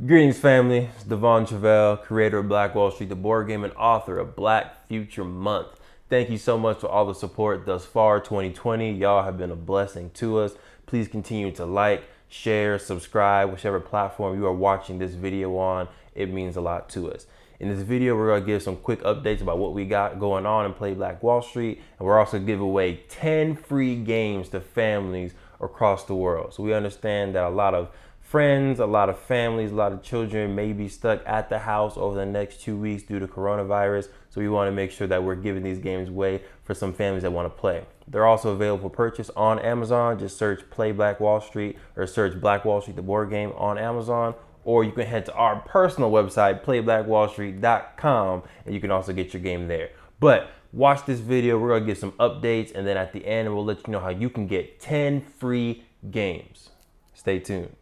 Greetings, family. It's Devon Travell, creator of Black Wall Street, the board game, and author of Black Future Month. Thank you so much for all the support thus far, 2020. Y'all have been a blessing to us. Please continue to like, share, subscribe, whichever platform you are watching this video on. It means a lot to us. In this video, we're going to give some quick updates about what we got going on in Play Black Wall Street, and we're also give away 10 free games to families across the world. So we understand that a lot of friends, a lot of families, a lot of children may be stuck at the house over the next 2 weeks due to coronavirus. So we want to make sure that we're giving these games away for some families that want to play. They're also available for purchase on Amazon. Just search Play Black Wall Street or search Black Wall Street, the board game on Amazon. Or you can head to our personal website, playblackwallstreet.com, and you can also get your game there. But watch this video. We're going to get some updates, and then at the end, we'll let you know how you can get 10 free games. Stay tuned.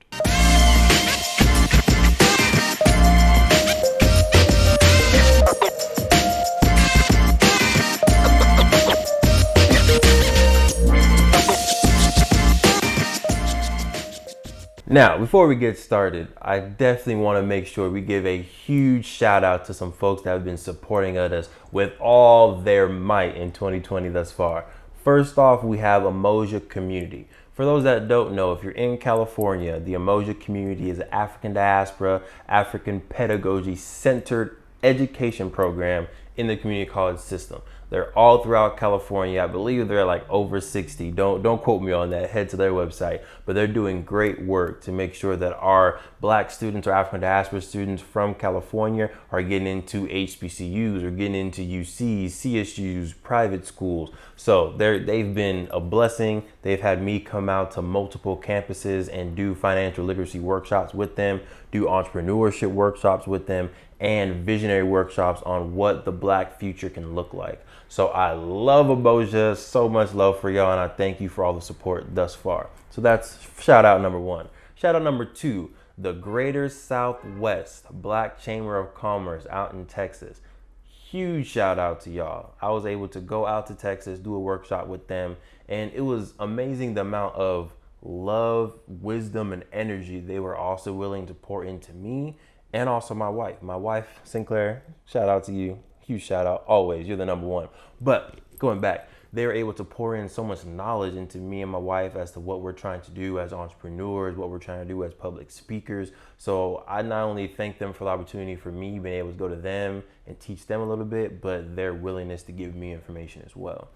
Now, before we get started, I definitely want to make sure we give a huge shout out to some folks that have been supporting us with all their might in 2020 thus far. First off, we have Emoja Community. For those that don't know, if you're in California, the Emoja Community is an African Diaspora, African pedagogy centered education program in the community college system. They're all throughout California. I believe they're like over 60. Don't quote me on that. Head to their website. But they're doing great work to make sure that our Black students or African diaspora students from California are getting into HBCUs or getting into UCs, CSUs, private schools. So they've been a blessing. They've had me come out to multiple campuses and do financial literacy workshops with them, do entrepreneurship workshops with them, and visionary workshops on what the Black future can look like. So I love Emoja, so much love for y'all, and I thank you for all the support thus far. So that's shout out number one. Shout out number two, the Greater Southwest Black Chamber of Commerce out in Texas. Huge shout out to y'all. I was able to go out to Texas, do a workshop with them, and it was amazing the amount of love, wisdom, and energy they were also willing to pour into me and also my wife. My wife, Sinclair, shout out to you. Huge shout out, always. You're the number one. But going back, they were able to pour in so much knowledge into me and my wife as to what we're trying to do as entrepreneurs, what we're trying to do as public speakers. So I not only thank them for the opportunity for me being able to go to them and teach them a little bit, but their willingness to give me information as well.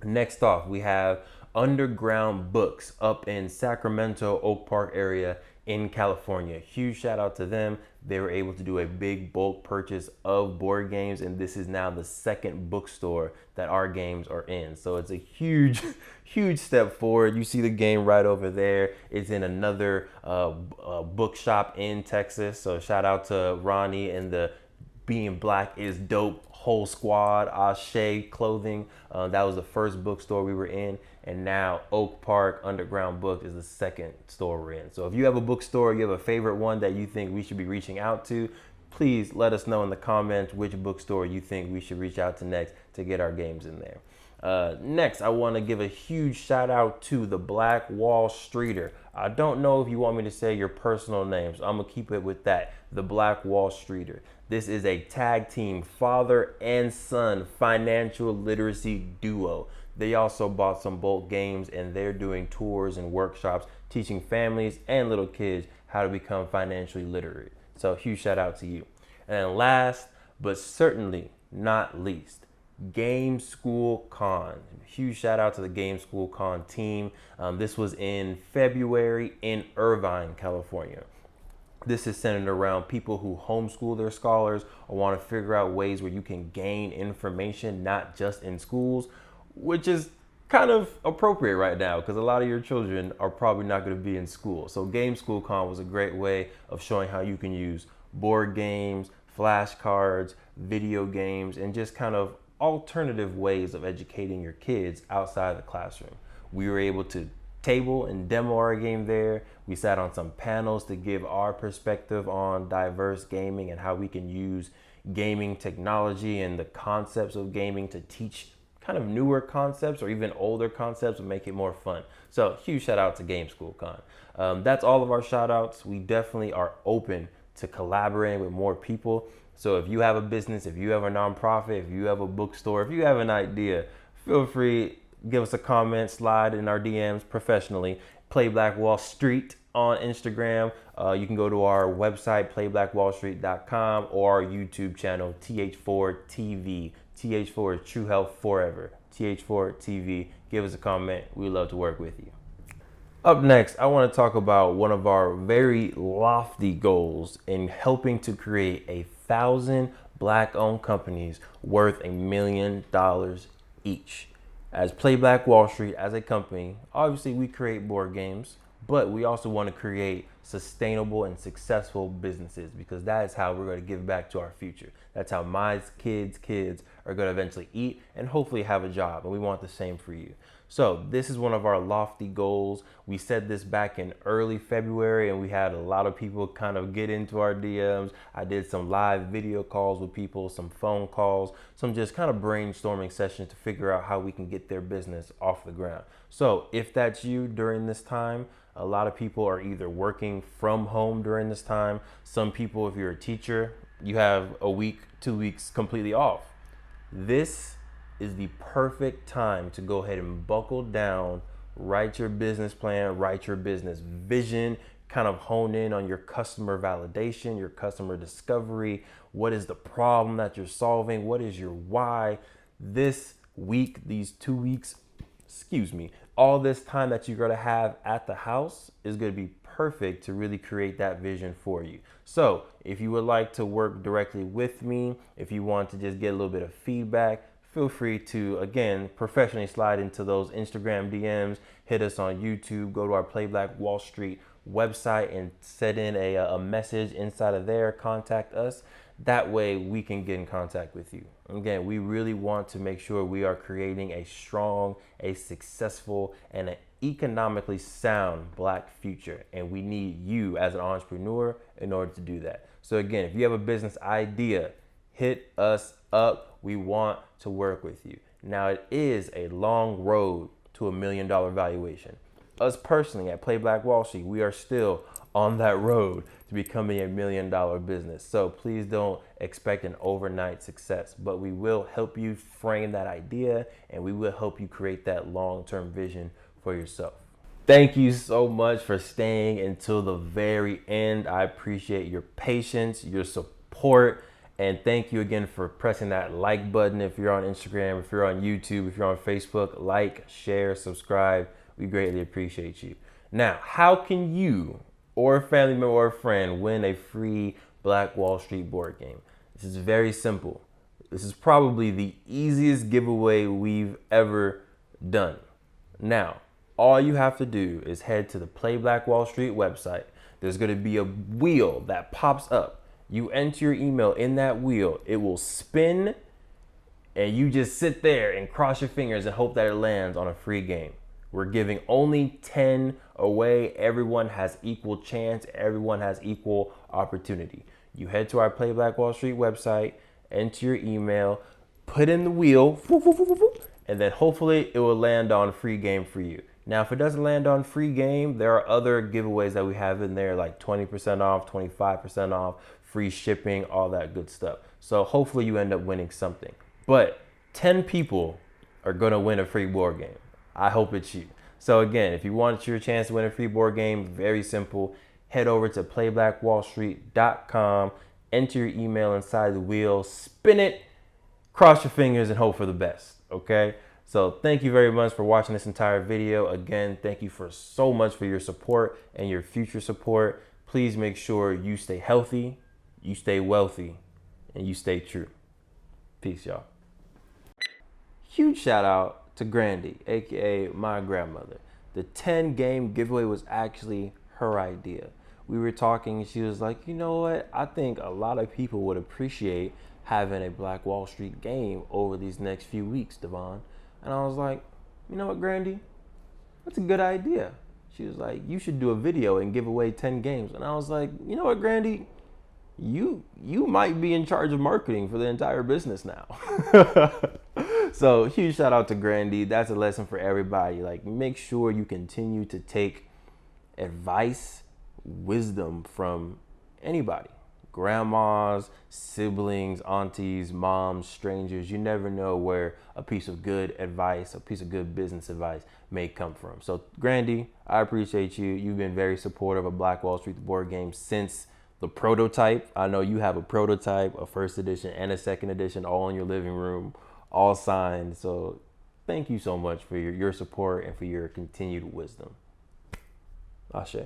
Next off, we have Underground Books up in Sacramento, Oak Park area in California. Huge shout out to them. They were able to do a big bulk purchase of board games, and this is now the second bookstore that our games are in. So it's a huge, huge step forward. You see the game right over there. It's in another bookshop in Texas. So shout out to Ronnie and the Being Black is Dope whole squad, Ashe Clothing. That was the first bookstore we were in, and now Oak Park Underground Book is the second store we're in. So if you have a bookstore, you have a favorite one that you think we should be reaching out to, please let us know in the comments which bookstore you think we should reach out to next to get our games in there. Next, I want to give a huge shout out to the Black Wall Streeter. I don't know if you want me to say your personal names. I'm going to keep it with that. The Black Wall Streeter. This is a tag team father and son financial literacy duo. They also bought some bulk games, and they're doing tours and workshops teaching families and little kids how to become financially literate. So huge shout out to you. And last, but certainly not least, Game School Con. Huge shout out to the Game School Con team. This was in February in Irvine, California. This is centered around people who homeschool their scholars or want to figure out ways where you can gain information, not just in schools, which is kind of appropriate right now because a lot of your children are probably not going to be in school. So Game School Con was a great way of showing how you can use board games, flashcards, video games, and just kind of alternative ways of educating your kids outside the classroom. We were able to table and demo our game there. We sat on some panels to give our perspective on diverse gaming and how we can use gaming technology and the concepts of gaming to teach kind of newer concepts or even older concepts and make it more fun. So huge shout out to Game School Con. That's all of our shout outs. We definitely are open to collaborating with more people. So if you have a business, if you have a nonprofit, if you have a bookstore, if you have an idea, feel free, give us a comment, slide in our DMs professionally. Play Black Wall Street on Instagram. You can go to our website, playblackwallstreet.com, or our YouTube channel, TH4TV. TH4 is True Health Forever. TH4TV. Give us a comment. We'd love to work with you. Up next, I want to talk about one of our very lofty goals in helping to create 1,000 Black-owned companies worth $1 million each. As Play Black Wall Street, as a company, obviously we create board games, but we also want to create sustainable and successful businesses, because that is how we're going to give back to our future. That's how my kids are going to eventually eat and hopefully have a job. And we want the same for you. So this is one of our lofty goals. We said this back in early February, and we had a lot of people kind of get into our DMs. I did some live video calls with people, some phone calls, some just kind of brainstorming sessions to figure out how we can get their business off the ground. So if that's you during this time, a lot of people are either working from home during this time. Some people, if you're a teacher, you have a week, 2 weeks completely off. This is the perfect time to go ahead and buckle down, write your business plan, write your business vision, kind of hone in on your customer validation, your customer discovery. What is the problem that you're solving? What is your why? This week, these 2 weeks, all this time that you're going to have at the house is going to be perfect to really create that vision for you. So if you would like to work directly with me, if you want to just get a little bit of feedback, feel free to, again, professionally slide into those Instagram DMs, hit us on YouTube, go to our Play Black Wall Street website and set in a message inside of there, contact us. That way we can get in contact with you. Again, we really want to make sure we are creating a strong, a successful, and an economically sound Black future. And we need you as an entrepreneur in order to do that. So again, if you have a business idea, hit us up. We want to work with you. Now, it is a long road to $1 million valuation. Us personally at Play Black Wall Street, we are still on that road to becoming $1 million business. So please don't expect an overnight success, but we will help you frame that idea, and we will help you create that long-term vision for yourself. Thank you so much for staying until the very end. I appreciate your patience, your support, and thank you again for pressing that like button. If you're on Instagram, if you're on YouTube, if you're on Facebook, like, share, subscribe. We greatly appreciate you. Now, how can you or a family member or a friend win a free Black Wall Street board game? This is very simple. This is probably the easiest giveaway we've ever done. Now, all you have to do is head to the Play Black Wall Street website. There's going to be a wheel that pops up. You enter your email in that wheel. It will spin, and you just sit there and cross your fingers and hope that it lands on a free game. We're giving only 10 away. Everyone has equal chance. Everyone has equal opportunity. You head to our Play Black Wall Street website, enter your email, put in the wheel, and then hopefully it will land on a free game for you. Now, if it doesn't land on free game, there are other giveaways that we have in there, like 20% off, 25% off, free shipping, all that good stuff. So hopefully you end up winning something. But 10 people are going to win a free board game. I hope it's you. So again, if you want your chance to win a free board game, very simple. Head over to playblackwallstreet.com, enter your email inside the wheel, spin it, cross your fingers, and hope for the best, okay? So thank you very much for watching this entire video. Again, thank you for so much for your support and your future support. Please make sure you stay healthy, you stay wealthy, and you stay true. Peace, y'all. Huge shout out to Grandy, aka my grandmother. The 10 game giveaway was actually her idea. We were talking and she was like, you know what? I think a lot of people would appreciate having a Black Wall Street game over these next few weeks, Devon. And I was like, you know what, Grandy? That's a good idea. She was like, you should do a video and give away 10 games. And I was like, you know what, Grandy? You might be in charge of marketing for the entire business now. So huge shout out to Grandy. That's a lesson for everybody. Like, make sure you continue to take advice, wisdom from anybody. Grandmas, siblings, aunties, moms, strangers. You never know where a piece of good advice, a piece of good business advice may come from. So Grandy, I appreciate you. You've been very supportive of Black Wall Street, the board game, since the prototype. I know you have a prototype, a first edition and a second edition, all in your living room, all signed. So thank you so much for your support and for your continued wisdom. Ashe.